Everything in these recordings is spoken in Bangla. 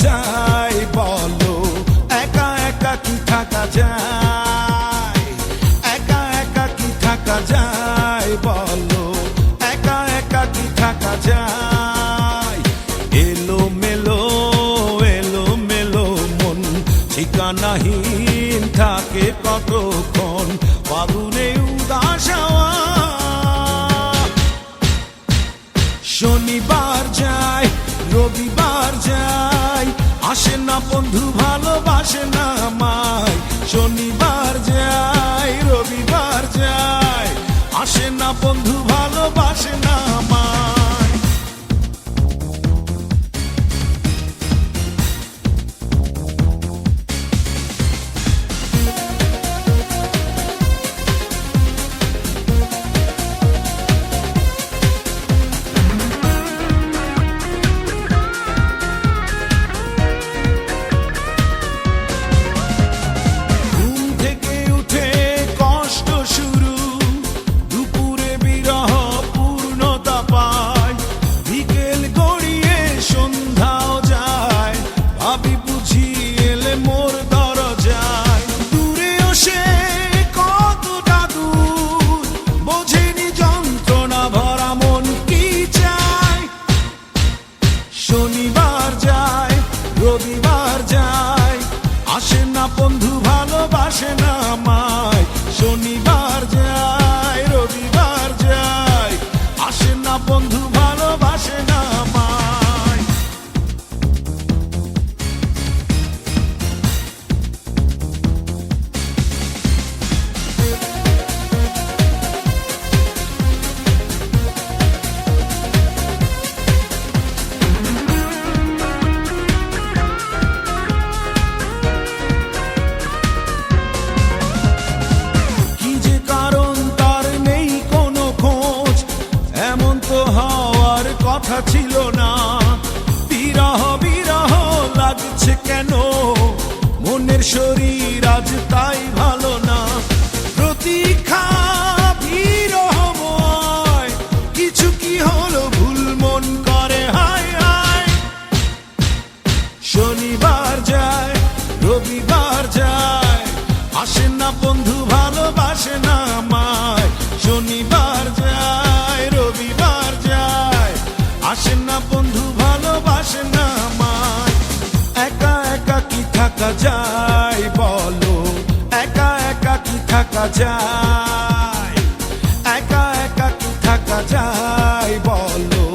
যায় বলো, একা একা কি থাকা যায়, একা একা কি থাকা যায় বলো, একা একা কি থাকা যায়। এলো মেলো মন ঠিকানাহীন থাকে কতক্ষণ, ফাগুনে উদাস হাওয়া। শনিবার যায় রবিবার যায়, আসে না বন্ধু ভালোবাসে না আমায়। শনিবার যায় রবিবার যায়, আসে না বন্ধু ভালোবাসে না আমায়। শনিবার যায় রবিবার যায়, আসে না বন্ধু ভালোবাসে না আমায়। শনিবার যায় রবিবার যায়, আসে না বন্ধু ভালোবাসে না আমায়। হওয়ার কথা ছিল না, বিরহ বিরহ লাগছে কেন, মনের শরীর আজ তাই ভালো না। প্রতীক্ষা বিরহময়, কিছু কি হলো ভুল মন করে হায় হায়। শনিবার যায় রবিবার যায়, আসে না বন্ধু ভালোবাসে না আমায়। শনিবার যায় রবিবার যায়, আসে না বন্ধু ভালোবাসে না আমায়। একা একা কি থাকা যায় বলো, একা একা কি থাকা যায়, একা একা কি থাকা যায় বলো,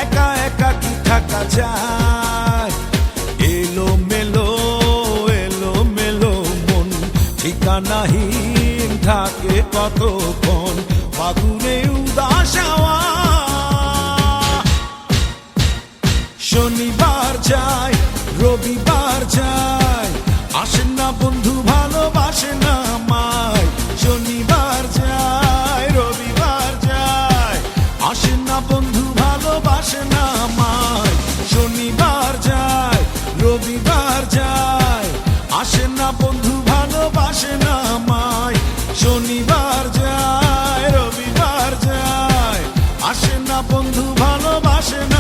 একা একা কি থাকা যায়। এলো মেলো মন ঠিকানাহীন থাকে কতক্ষণ, ফাগুনে উদাস হাওয়া। শনিবার যায় রবিবার যায়, আসে না বন্ধু ভালোবাসে না আমায়। শনিবার যায় রবিবার যায়, আসে না বন্ধু ভালোবাসে না আমায়। শনিবার যায় রবিবার যায়, আসে না বন্ধু ভালোবাসে না আমায়। শনিবার যায় রবিবার যায়, আসে না বন্ধু ভালোবাসে না।